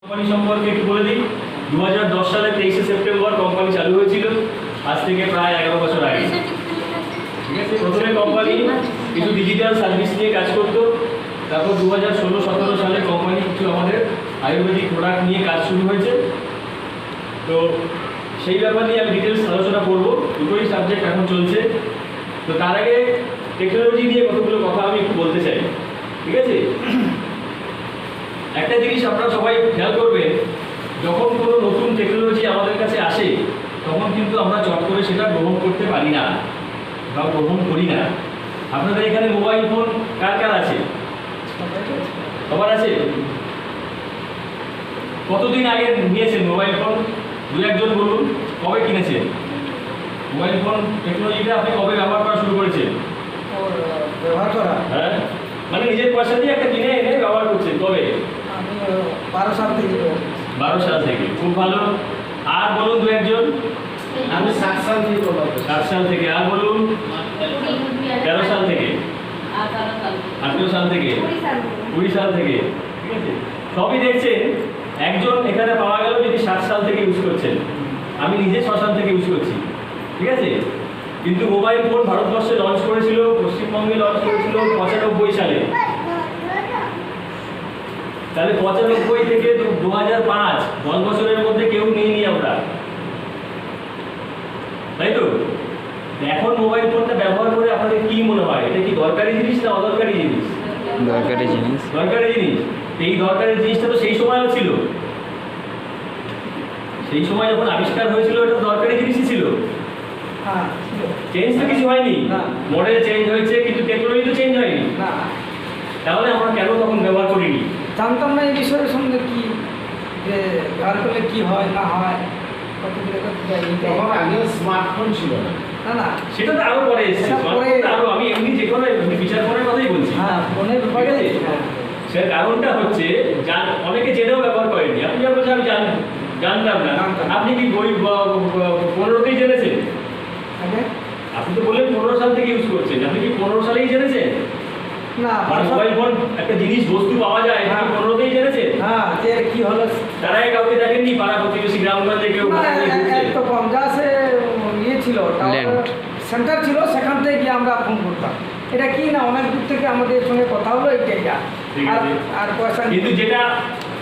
Company সম্পর্কে একটু বলে দিই। 2010 সালে 23শে সেপ্টেম্বর কোম্পানি চালু হয়েছিল, আজ থেকে প্রায় 11 বছর আগে। ঠিক আছে, প্রথমে কোম্পানি কিছু ডিজিটাল সার্ভিস নিয়ে কাজ করতো। তারপর 2016-17 সালে কোম্পানি কিছু আমাদের আয়ুর্বেদিক প্রোডাক্ট নিয়ে কাজ শুরু হয়েছে। তো সেই ব্যাপার নিয়ে আমি ডিটেলস আলোচনা করব, দুটোই সাবজেক্ট এখন চলছে। তো তার আগে টেকনোলজি নিয়ে কতগুলো কথা আমি একটু বলতে চাই। ঠিক আছে, একটা জিনিস আপনারা সবাই খেয়াল করবেন, যখন কোনো নতুন টেকনোলজি আমাদের কাছে আসে তখন কিন্তু আমরা চট করে সেটা গ্রহণ করতে পারি না বা গ্রহণ করি না। আপনাদের এখানে মোবাইল ফোন কার কার আছে? সবার আছে? কতদিন আগে নিয়েছেন মোবাইল ফোন? দু একজন বলুন, কবে কিনেছেন মোবাইল ফোন? টেকনোলজিটা আপনি কবে ব্যবহার করা শুরু করেছেন? ব্যবহার করা, হ্যাঁ, মানে নিজের পয়সা দিয়ে একটা কিনে এনে ব্যবহার করছেন কবে? আমি 12 সাল থেকে। 12 সাল থেকে, খুব ভালো। আর বলুন দু একজন। আমি 7 সাল থেকে ব্যবহার করি। 7 সাল থেকে। আর বলুন 13 সাল থেকে, 18 সাল থেকে, 20 সাল থেকে। ঠিক আছে, সবই দেখছেন। একজন এখানে পাওয়া গেল যদি 7 সাল থেকে ইউজ করছেন, আমি নিজে 6 সাল থেকে ইউজ করছি। ঠিক আছে, কিন্তু মোবাইল ফোন ভারতবর্ষে লঞ্চ করেছিল, পশ্চিমবঙ্গে লঞ্চ করেছিল 95 সালে। তাহলে 95 থেকে 2005, 10 বছরের মধ্যে কেউ নিইনি আমরা, তাই তো? এখন মোবাইল ফোনটা ব্যবহার করে আপনাদের কি মনে হয়, এটা কি দরকারি জিনিস না অদরকারি জিনিস? দরকারি জিনিস। দরকারি জিনিস। এই দরকারি জিনিসটা তো সেই সময়ও ছিল। সেই সময় যখন আবিষ্কার হয়েছিল এটা দরকারি জিনিসই ছিল। হ্যাঁ, চেঞ্জ তো কিছু হয়নি, না। মডেল চেঞ্জ হয়েছে কিন্তু টেকনোলজি তো চেঞ্জ হয়নি। না, তাহলে আমরা কেন তখন ব্যবহার করিনি? জানতাম না এই বিষয়ের সঙ্গে কি, যে ব্যবহার করলে কি হয় না হয়, কত দূরে কত যায়। তখন আগে স্মার্টফোন ছিল না। না না, সেটা তো আরো পরে এসেছে। সেটা পরে। আরো আমি এমনি যে কোনো বিচার করার কথাই বলছি। হ্যাঁ, ফোনের ব্যাপারে। ঠিক আছে? হ্যাঁ, সে কারণটা হচ্ছে অনেকে জেনেও ব্যবহার করেনি। আপনি যা বলছেন আমি জানতাম না। জানতাম। আপনি কি বই 15তেই জেনেছেন? আগে আপনি তো বললেন 15 সাল থেকে ইউজ করছেন, আপনি কি 15 সালেই জেনেছেন? না, মানে মোবাইল ফোন একটা জিনিস বস্তু পাওয়া যায়, হ্যাঁ। 15তেই জেনেছেন? হ্যাঁ, যে কি হলো তার আগে কাউকে দেখেননি? পাড়া প্রতিবেশী গ্রামগঞ্জে কেউ না, ঘুরছে? একটু কম যা সে ইয়ে ছিল, Land. সেন্টার ছিল, সেখান থেকে গিয়ে আমরা ফোন করতাম। এটা কি না, অনেক দূর থেকে আমাদের সঙ্গে কথা হলো এইটাই যা। ঠিক আর আছে। আর পয়সা কিন্তু যেটা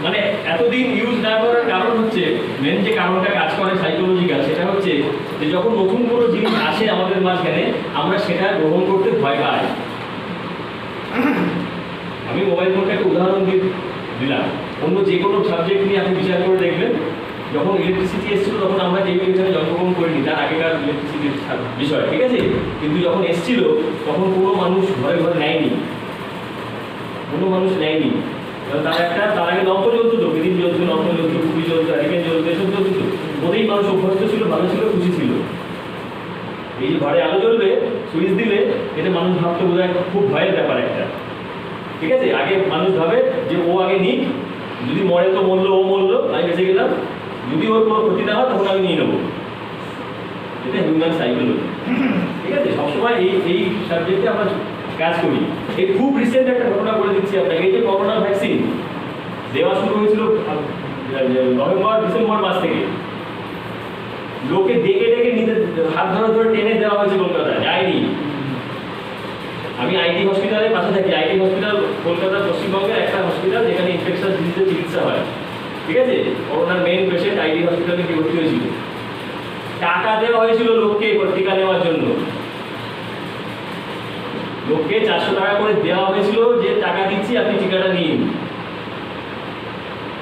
মানে এতদিন ইউজ না করার কারণ হচ্ছে, মেন যে কারণটা কাজ করে সাইকোলজিক্যাল, সেটা হচ্ছে যে যখন নতুন কোনো জিনিস আসে আমাদের মাঝখানে আমরা সেটা গ্রহণ করতে ভয় পাই। আমি মোবাইল ফোনটা একটা উদাহরণ দিলাম। অন্য যে কোনো সাবজেক্ট নিয়ে আপনি বিচার করে দেখবেন, যখন ইলেকট্রিসিটি এসেছিল তখন আমরা যেই এখানে জন্মগ্রহণ করিনি, তার আগেকার ইলেকট্রিসিটির বিষয়। ঠিক আছে, কিন্তু যখন এসেছিল তখন কোনো মানুষ ঘরে ঘরে নেয়নি, কোনো মানুষ নেয়নি। তার আগে লম্প জ্বলতো, তো বেদিন জ্বলতো, লম্প জ্বলতো, কুড়ি জ্বলতো, অ্যারিকেন জ্বলতো, এসব জ্বলতো। ওতেই মানুষ অভ্যস্ত ছিল, ভালো ছিল, খুশি ছিল। এই যে ঘরে আলো জ্বলবে, সুইচ দিলে, এটা মানুষ ভাবতে বোধহয় খুব ভয়ের ব্যাপার একটা। ঠিক আছে, আগে মানুষ ভাবে যে ও আগে নিক, যদি মরে তো মরলো, ও মরলো, আমি বেঁচে গেলাম, যদি ওর কোনো ক্ষতি না হয় তখন আমি নিয়ে নেবো। এটা হিউম্যান সাইকোলজি। ঠিক আছে, সবসময় এই সাবজেক্টে আমরা কাজ করি। এই খুব রিসেন্ট একটা ঘটনা বলে দিচ্ছি আপনাকে। এই যে করোনা ভ্যাকসিন দেওয়া শুরু হয়েছিল নভেম্বর-ডিসেম্বর মাস থেকে, লোকে ডেকে ডেকে নিতে, হাত ধরে ধরে টেনে দেওয়া হয়েছে কলকাতায়, যায়নি। আমি আইডি হসপিটালের পাশে থাকি। আইডি হসপিটাল কলকাতা পশ্চিমবঙ্গের একটা হসপিটাল যেখানে ইনফেকশন ডিজিজের চিকিৎসা হয়। ঠিক আছে, করোনার মেইন পেশেন্ট আইডি হসপিটালে কি ভর্তি হয়েছিল। টাকা দেওয়া হয়েছিল লোককে টিকা নেওয়ার জন্য। লোককে 400 টাকা করে দেওয়া হয়েছিল যে টাকা দিচ্ছি আপনি টিকাটা নিন।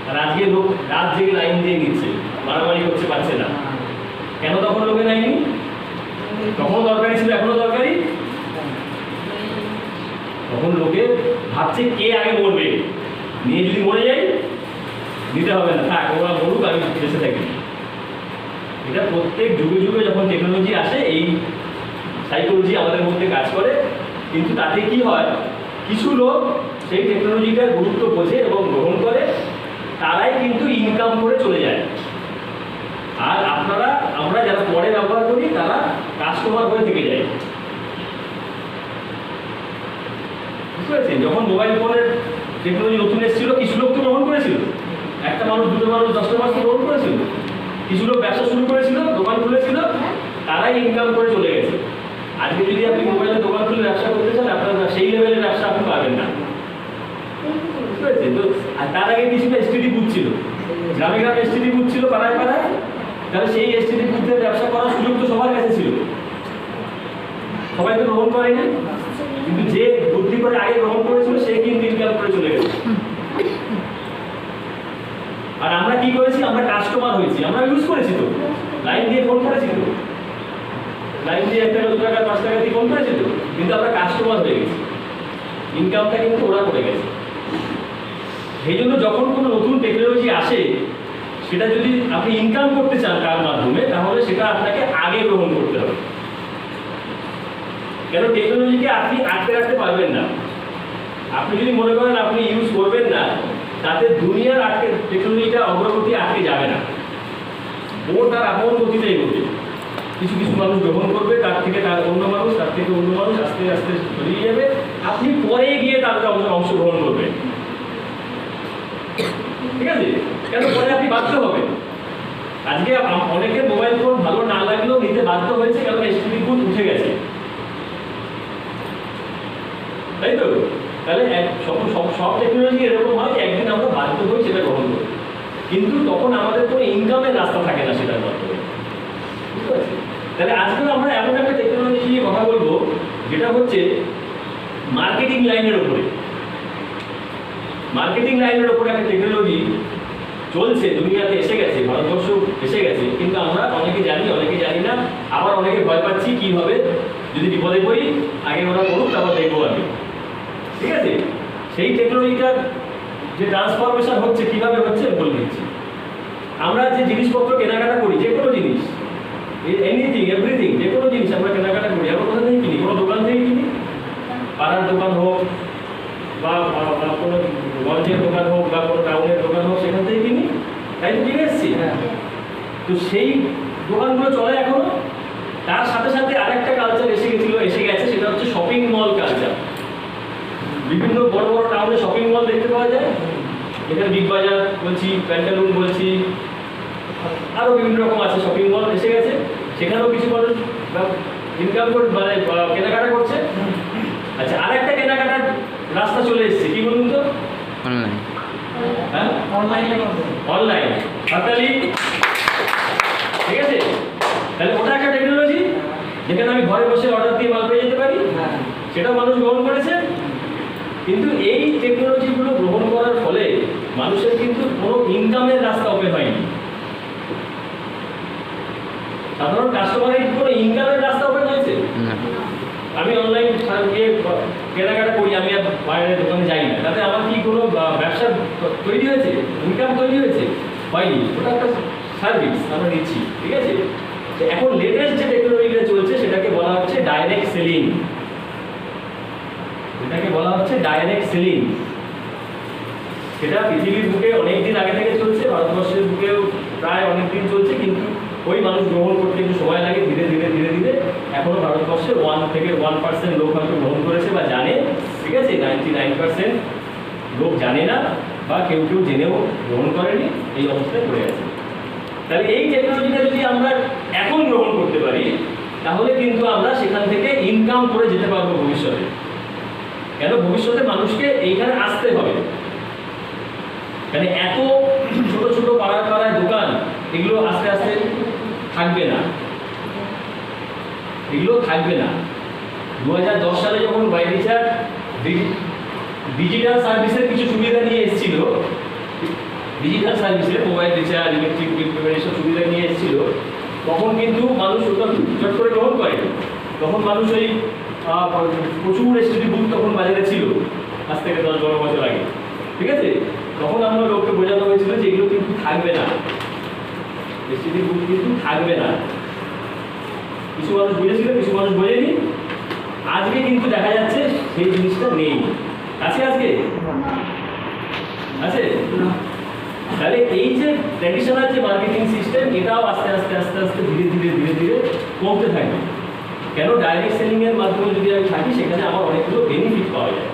আর আজকে লোক রাত জেগে লাইন দিয়ে নিচ্ছে, মারামারি করছে, পাচ্ছে না। কেন তখন লোকে নেয়নি? তখন দরকারি ছিল, এখনো দরকারি। তখন লোকে ভাবছে কে আগে মরবে, নিয়ে যদি মরে যাই নিতে হবে না, থাক ওরা মরুক, আমি বেঁচে থাকি। এটা প্রত্যেক যুগে যুগে যখন টেকনোলজি আসে এই সাইকোলজি আমাদের মধ্যে কাজ করে। কিন্তু তাতে কি হয়, কিছু লোক সেই টেকনোলজিটার গুরুত্ব বোঝে এবং গ্রহণ করে, তারাই কিন্তু ইনকাম করে চলে যায়। আর আমরা যারা পরে ব্যবহার করি তারা কাস্টমার হয়ে থেকে যায়। বুঝতে পারছেন? যখন মোবাইল ফোনের টেকনোলজি নতুন এসেছিল কিছু লোক তো গ্রহণ করেছিল, একটা মানুষ, দুটো মানুষ, 10টা মানুষ গ্রহণ করেছিল। কিছু লোক ব্যবসা শুরু করেছিল, দোকান খুলেছিল, তারাই ইনকাম করে চলে গেছে। আজকে যদি আপনি মোবাইলে দোকান খুলে ব্যবসা করতে চান, আপনার সেই লেভেলের ব্যবসা আপনি পাবেন না। বুঝতে পেরেছেন তো? আর তার আগে কিছু এসটিডি বুথ ছিল, গ্রামে গ্রামে এসটিডি বুথ ছিল, পাড়ায় পাড়ায়। তাহলে সেই এসটিডি বুথের ব্যবসা করার সুযোগ তো সবার কাছে ছিল, সবাই তো গ্রহণ করেনি। কিন্তু যে বুদ্ধি করে আগে গ্রহণ করেছিল সে কিন্তু ইনকাম করে চলে গেছে। আর আমরা কি করেছি? আমরা কাস্টমার হয়েছি, আমরা ইউজ করেছি তো, লাইন দিয়ে ফোন করেছি তো, লাইন দিয়ে 1 টাকা 2 টাকা 5 টাকা দিয়ে ফোন করেছি তো, কিন্তু আমরা কাস্টমার হয়ে গেছি। ইনকামটা কিন্তু ওরা করে গেছে। সেই জন্য যখন কোনো নতুন টেকনোলজি আসে, সেটা যদি আপনি ইনকাম করতে চান তার মাধ্যমে, তাহলে সেটা আপনাকে আগে গ্রহণ করতে হবে। কেন? টেকনোলজিকে আপনি আটকে রাখতে পারবেন না। আপনি যদি মনে করেন আপনি ইউজ করবেন না, তাতে দুনিয়ার আটকে টেকনোলজিটা অগ্রগতি আটকে যাবে না, ও তার আপন গতিতে এগোবে। কিছু কিছু মানুষ গ্রহণ করবে, তার থেকে তার অন্য মানুষ, তার থেকে অন্য মানুষ, আস্তে আস্তে ছড়িয়ে যাবে। আপনি পরে গিয়ে তার অংশগ্রহণ করবেন, ঠিক আছে? কেন? পরে আপনি বাধ্য হবেন। আজকে অনেকের মোবাইল ফোন ভালো না লাগলেও নিতে বাধ্য হয়েছে, কারণ এসটিডি বুথ উঠে গেছে, তাই তো? তাহলে সব টেকনোলজি এরকম হয় যে একদিন আমরা বাধ্য হই সেটা গ্রহণ করি, কিন্তু তখন আমাদের কোনো ইনকামের রাস্তা থাকে না সেটার মাধ্যমে। বুঝতে পারছি? তাহলে আজকেও আমরা এমন একটা টেকনোলজি নিয়ে কথা বলবো যেটা হচ্ছে মার্কেটিং লাইনের উপরে। মার্কেটিং লাইনের উপরে একটা টেকনোলজি চলছে, দুনিয়াতে এসে গেছে, ভারতবর্ষ এসে গেছে, কিন্তু আমরা অনেকে জানি, অনেকে জানি না। আবার অনেকে ভয় পাচ্ছি কি হবে যদি বিপদে পড়ি, আগে ওরা করুক তারপর দেখবো আমি, ঠিক আছে? সেই টেকনোলজিটার যে ট্রান্সফরমেশন হচ্ছে, কিভাবে হচ্ছে বলে দিচ্ছি। আমরা যে জিনিসপত্র কেনাকাটা করি, যে কোনো জিনিস, এনিথিং এভরিথিং, যে কোনো জিনিস আমরা কেনাকাটা করি, আমরা কোথা থেকে কিনি? কোনো দোকান থেকে কিনি, পাড়ার দোকান হোক বা কোনো গঞ্জের দোকান হোক বা কোনো টাউনের দোকান হোক, সেখান থেকে কিনি, তাই তো কিনে এসছি। তো সেই দোকানগুলো চলে এখনো। তার সাথে সাথে আরেকটা কালচার এসে গেছে, সেটা হচ্ছে শপিং মল কালচার। বিভিন্ন বড় বড় টাউনে শপিং মল দেখতে পাওয়া যায়, এখানে বিগ বাজার বলছি, প্যান্টালুন বলছি, আরও বিভিন্ন রকম আছে শপিং মল এসে গেছে। সেখানেও কিছু মানুষ ইনকাম করে, মানে কেনাকাটা করছে। আচ্ছা, আরেকটা কেনাকাটার রাস্তা চলে এসেছে, কি বলুন তো? অনলাইন। হ্যাঁ, অনলাইন হাতালি, ঠিক আছে? তাহলে ওটা একটা টেকনোলজি, যেখানে আমি ঘরে বসে অর্ডার দিয়ে মাল পেয়ে যেতে পারি, সেটা মানুষ গ্রহণ করেছে। কিন্তু এই টেকনোলজিগুলো গ্রহণ করার ফলে মানুষের কিন্তু কোনো ইনকামের রাস্তা ওপেন হয়নি। সাধারণ কাস্টমারের কোনো ইনকামের রাস্তা ওপেন হয়েছে? আমি অনলাইন গিয়ে কেনাকাটা করি, আমি আর বাইরের দোকানে যাই না, তাতে আমার কি কোনো ব্যবসা তৈরি হয়েছে, ইনকাম তৈরি হয়েছে? হয়নি। ওটা একটা সার্ভিস আমরা দিচ্ছি, ঠিক আছে? এখন লেটেস্ট যে টেকনোলজিটা চলছে সেটাকে বলা হচ্ছে ডাইরেক্ট সেলিং। এটাকে বলা হচ্ছে ডাইরেক্ট সেলিং। সেটা পৃথিবীর বুকে অনেক দিন আগে থেকে চলছে, ভারতবর্ষের বুকেও প্রায় অনেক দিন চলছে, কিন্তু ওই মানুষ গ্রহণ করতে একটু সময় লাগে। ধীরে ধীরে ধীরে ধীরে এখনো ভারতবর্ষের 1 থেকে 1% লোক হয়তো গ্রহণ করেছে বা জানে, ঠিক আছে? 99% লোক জানে না, বা কেউ কেউ জেনেও গ্রহণ করেনি, এই অবস্থায় পড়ে আছে। তাহলে এই টেকনোলজিটা যদি আমরা এখন গ্রহণ করতে পারি, তাহলে কিন্তু আমরা সেখান থেকে ইনকাম করে যেতে পারবো ভবিষ্যতে। কেন? ভবিষ্যতে মানুষকে এইখানে আসতে হবে। মানে এত ছোট ছোট পাড়ায় পাড়ায় দোকান, এগুলো আস্তে আস্তে থাকবে না, এগুলো থাকবে না। 2010 সালে যখন বাইরিচার ডিজিটাল সার্ভিসের কিছু সুবিধা নিয়ে এসেছিল, ডিজিটাল সার্ভিসের mobile recharge, electric bill payment এসব সুবিধা নিয়ে এসেছিল, তখন কিন্তু মানুষ ওটা চট করে গ্রহণ করে। তখন মানুষ ওই প্রচুর এসটিডি বুথ তখন বাজারে ছিল, আজ থেকে 10-12 বছর আগে, ঠিক আছে? তখন আমরা লোককে বোঝানো হয়েছিল যে এগুলো কিন্তু থাকবে না, এসটিডি বুথ কিন্তু থাকবে না। কিছু মানুষ বুঝেছিল, কিছু মানুষ বোঝেনি। আজকে কিন্তু দেখা যাচ্ছে সেই জিনিসটা নেই। আছে আজকে? আছে? তাহলে এই যে ট্র্যাডিশনাল যে মার্কেটিং সিস্টেম, এটাও আস্তে আস্তে আস্তে আস্তে ধীরে ধীরে ধীরে ধীরে কমতে থাকবে। কেন? ডাইরেক্ট সেলিং এর মাধ্যমে যদি আমি থাকি, সেখানে আমার অনেকগুলো বেনিফিট পাওয়া যায়।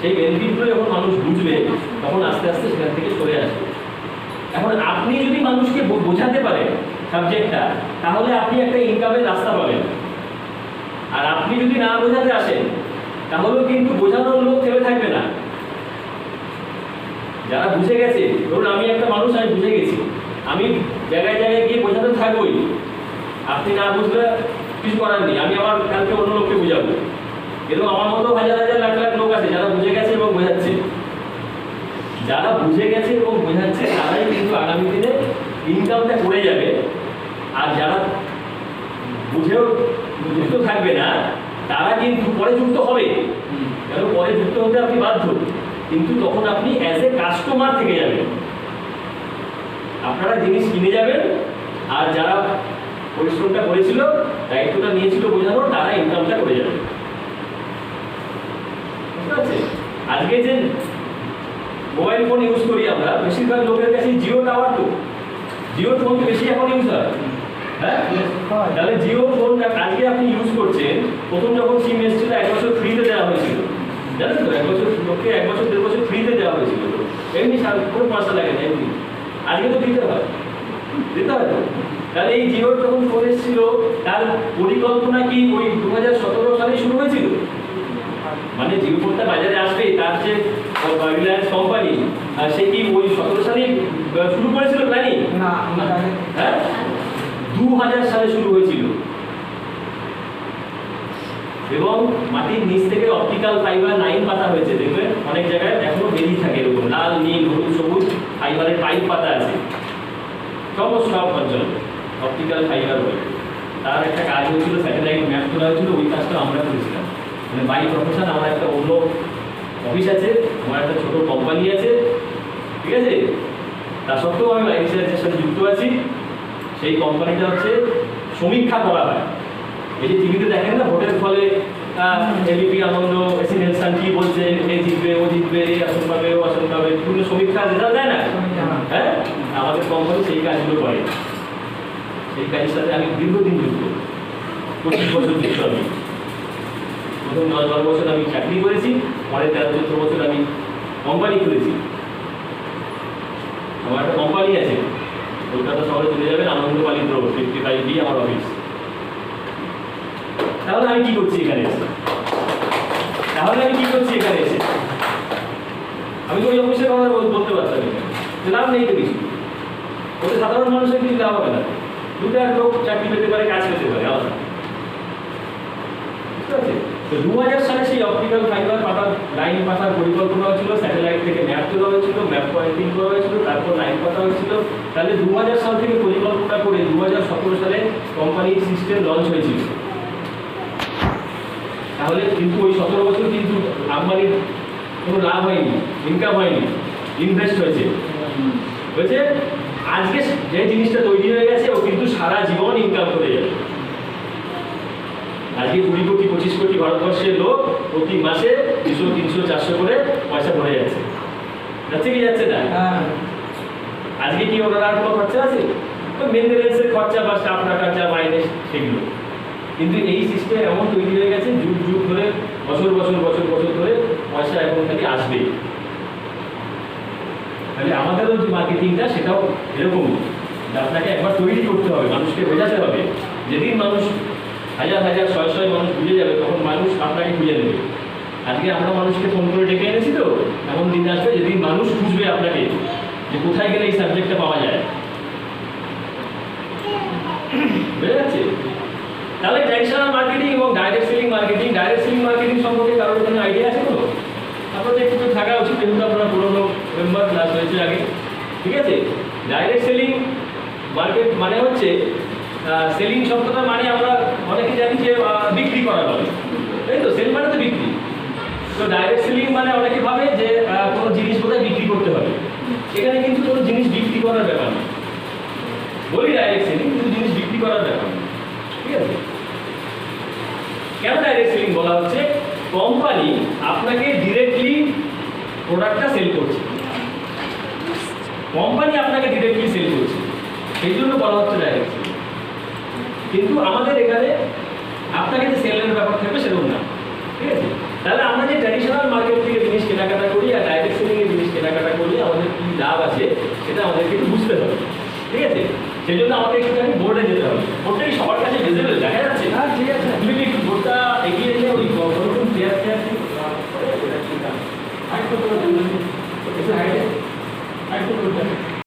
সেই বেনিফিটগুলো যখন মানুষ বুঝবে, তখন আস্তে আস্তে সেখান থেকে সরে আসবে। আপনি যদি মানুষকে বোঝাতে পারেন সাবজেক্টটা, তাহলে আপনি একটা ইনকামের রাস্তা পাবেন। আর আপনি যদি না বোঝাতে আসেন, তাহলেও কিন্তু বোঝানোর লোক থেমে থাকবে না। যারা বুঝে গেছে, ধরুন আমি একটা মানুষ, আমি বুঝে গেছি, আমি জায়গায় জায়গায় গিয়ে বোঝাতে থাকবোই। আপনি না বুঝলে কিছু করার নেই, আমি আবার কালকে অন্য লোককে বোঝাবো। এরকম আমার মতো হাজার হাজার লাখ লাখ লোক আছে যারা বুঝে গেছে এবং বোঝাচ্ছে। যারা বুঝে গেছে এবং বোঝাচ্ছে তারাই কিন্তু আগামী দিনে ইনকামটা করে যাবে। আর যারা বুঝেও যুক্ত থাকবে না, তারা কিন্তু পরে যুক্ত হবে। কারণ পরে যুক্ত হতে আপনি বাধ্য, কিন্তু তখন আপনি অ্যাজ এ কাস্টমার থেকে যাবেন। আপনারা জিনিস কিনে যাবেন, আর যারা পরিশ্রমটা করেছিল, দায়িত্বটা নিয়েছিল বোঝানোর, তারা ইনকামটা করে যাবে। বুঝতে পারছেন? আজকে যে মোবাইল ফোন ইউজ করি আমরা, বেশিরভাগ লোকের কাছে জিও টাওয়ার, তো জিও ফোন তো বেশি এখন ইউজ হয়। হ্যাঁ, তাহলে জিও ফোন আজকে আপনি ইউজ করছেন। প্রথম যখন সিম এসেছিল 1 বছর ফ্রিতে দেওয়া হয়েছিল, জানেন তো? 1 বছর লোককে 1 বছর 1.5 বছর ফ্রিতে দেওয়া হয়েছিল, এমনি কোনো পয়সা লাগে না এমনি। আজকে তো দিতে হয়, দিতে হয় তো। তাহলে এই জিওর যখন ফোন এসেছিল, তার পরিকল্পনা কি ওই 2017 সালে শুরু হয়েছিল? মানে জিও ফোনটা বাজারে আসবে, তার যে রিলায়েন্স কোম্পানি, সে কি ওই 17 সালে শুরু করেছিল প্ল্যানিং? না, হ্যাঁ, 2000 সালে শুরু হয়েছিল। এবং মাটির নিচ থেকে অপটিক্যাল ফাইবার লাইন পাতা হয়েছে, দেখবেন অনেক জায়গায় এখনো বেরিয়ে থাকে এরকম লাল, নীল, হলুদ, সবুজ ফাইবারের পাইপ পাতা আছে সমস্ত সব অঞ্চলে অপটিক্যাল ফাইবার বলে। তার একটা কাজ হয়েছিল, স্যাটেলাইট ম্যাপ তোলা হয়েছিল, ওই কাজটা আমরা করেছিলাম। মানে বাই প্রফেশন আমার একটা অন্য অফিস আছে, আমার একটা ছোট কোম্পানি আছে, ঠিক আছে? তা সত্ত্বেও আমি লাইফ রিসার্চের সাথে যুক্ত আছি। সেই কোম্পানিটা হচ্ছে সমীক্ষা করা হয়। এই যে টিভিতে দেখেন না, ভোটের ফলে এবিপি আনন্দ, এসি নেলসন কি বলছে, এ জিতবে, ও জিতবে, এই আসন পাবে, ও আসন পাবে, বিভিন্ন সমীক্ষা রেজাল্ট দেয় না? হ্যাঁ, আমাদের কোম্পানি সেই কাজগুলো করে। সেই কাজের সাথে আমি দীর্ঘদিন যুক্ত, 25 বছর যুক্ত আমি। প্রথম 10-12 বছর আমি চাকরি করেছি, পরে 13-14 বছর আমি কোম্পানি খুলেছি। আমার একটা কোম্পানি আছে, কলকাতা শহরে চলে যাবেন, আনন্দপালিত রোড 55B আমার অফিস। তাহলে আমি কি করছি এখানে এসে? আমি তো ওই অফিসের কথা বলতে পারতাম না, লাভ নেই তো কিছু। ওদের সাধারণ মানুষের কিছু লাভ হবে না। 2টা লোক চাকরি পেতে পারে, কাজ পেতে পারে, আলাদা। বুঝতে পারছি? তো 2000 সালে সেই অপটিক্যাল ফাইবার পাতার লাইন পাতার পরিকল্পনা হয়েছিল, স্যাটেলাইট থেকে ম্যাপ তোলা হয়েছিল, ম্যাপ পয়েন্টিং করা হয়েছিল, তারপর লাইন পাতা হয়েছিল। তাহলে 2000 সাল থেকে পরিকল্পনা করে 2017 সালে কোম্পানির সিস্টেম লঞ্চ হয়েছিল। তাহলে কিন্তু ওই 17 বছর কিন্তু আম্বানির কোনো লাভ হয়নি, ইনকাম হয়নি, ইনভেস্ট হয়েছে। আজকে যে জিনিসটা তৈরি হয়ে গেছে, ও কিন্তু সারা জীবন ইনকাম করে যাবে। আজকে 20 কোটি 25 কোটি ভারতবর্ষের লোক প্রতি মাসে 200, 300, 400 করে পয়সা ভরে যাচ্ছে। যাচ্ছে কি যাচ্ছে না? আজকে কি ওনার আর কোনো খরচা আছে? তো মেনটেনেন্সের খরচা বা স্টাফ রাখার যা মাইনে সেগুলো। কিন্তু এই সিস্টেম এমন তৈরি হয়ে গেছে, যুগ যুগ ধরে, বছর বছর বছর বছর ধরে পয়সা এখন খালি আসবে। তাহলে আমাদেরও যে মার্কেটিংটা, সেটাও এরকম, আপনাকে একবার তৈরি করতে হবে, মানুষকে বোঝাতে হবে। যেদিন মানুষ হাজার হাজার শয়ে শয়ে মানুষ বুঝে যাবে, তখন মানুষ আপনাকে খুঁজে নেবে। আজকে আমরা মানুষকে ফোন করে ডেকে এনেছি, তো এমন দিন আসবে যেদিন মানুষ খুঁজবে আপনাকে, যে কোথায় গেলে এই সাবজেক্টটা পাওয়া যায়। বুঝে যাচ্ছে? তাহলে ট্র্যাডিশনাল মার্কেটিং এবং ডাইরেক্ট সেলিং মার্কেটিং সম্পর্কে কারোর কোনো আইডিয়া আছে? তো আপনাদের একটু থাকা উচিত, যেহেতু আপনারা পুরোনো মেম্বার, ক্লাস হয়েছে আগে, ঠিক আছে? ডাইরেক্ট সেলিং মার্কেট মানে হচ্ছে, সেলিং শব্দটা মানে আমরা অনেকে জানি যে বিক্রি করা হবে, তাই তো? সেল মানে তো বিক্রি। তো ডাইরেক্ট সেলিং মানে অনেকে ভাবে যে কোনো জিনিস বোধহয় বিক্রি করতে হবে। এখানে কিন্তু কোনো জিনিস বিক্রি করার ব্যাপার না। বলি ডাইরেক্ট সেলিং, কিন্তু জিনিস বিক্রি করার ব্যাপার না, ঠিক আছে? কেন ডাইরেক্ট সেলিং বলা হচ্ছে? কোম্পানি আপনাকে ডিরেক্টলি প্রোডাক্টটা সেল করছে, কোম্পানি আপনাকে ডিরেক্টলি সেল করছে, সেই জন্য বলা হচ্ছে ডাইরেক্ট সেলিং। কিন্তু আমাদের এখানে আপনাকে যে সেলের ব্যাপার থাকবে সেরকম না, ঠিক আছে? তাহলে আমরা যে ট্র্যাডিশনাল মার্কেট থেকে জিনিস কেনাকাটা করি আর ডাইরেক্ট সেলিং এর জিনিস কেনাকাটা করি, আমাদের কি লাভ আছে সেটা আমাদেরকে একটু বুঝতে হবে, ঠিক আছে? সেই জন্য আমাকে একটুখানি বোর্ডে যেতে হবে। বোর্ডটা কি সবার কাছে ভিজিবল দেখা যাচ্ছে? হ্যাঁ ঠিক আছে। তুমি কি একটু বোর্ডটা এগিয়ে নিয়ে ওই কোনোরকম চেয়ার চেয়ার আর একটু করে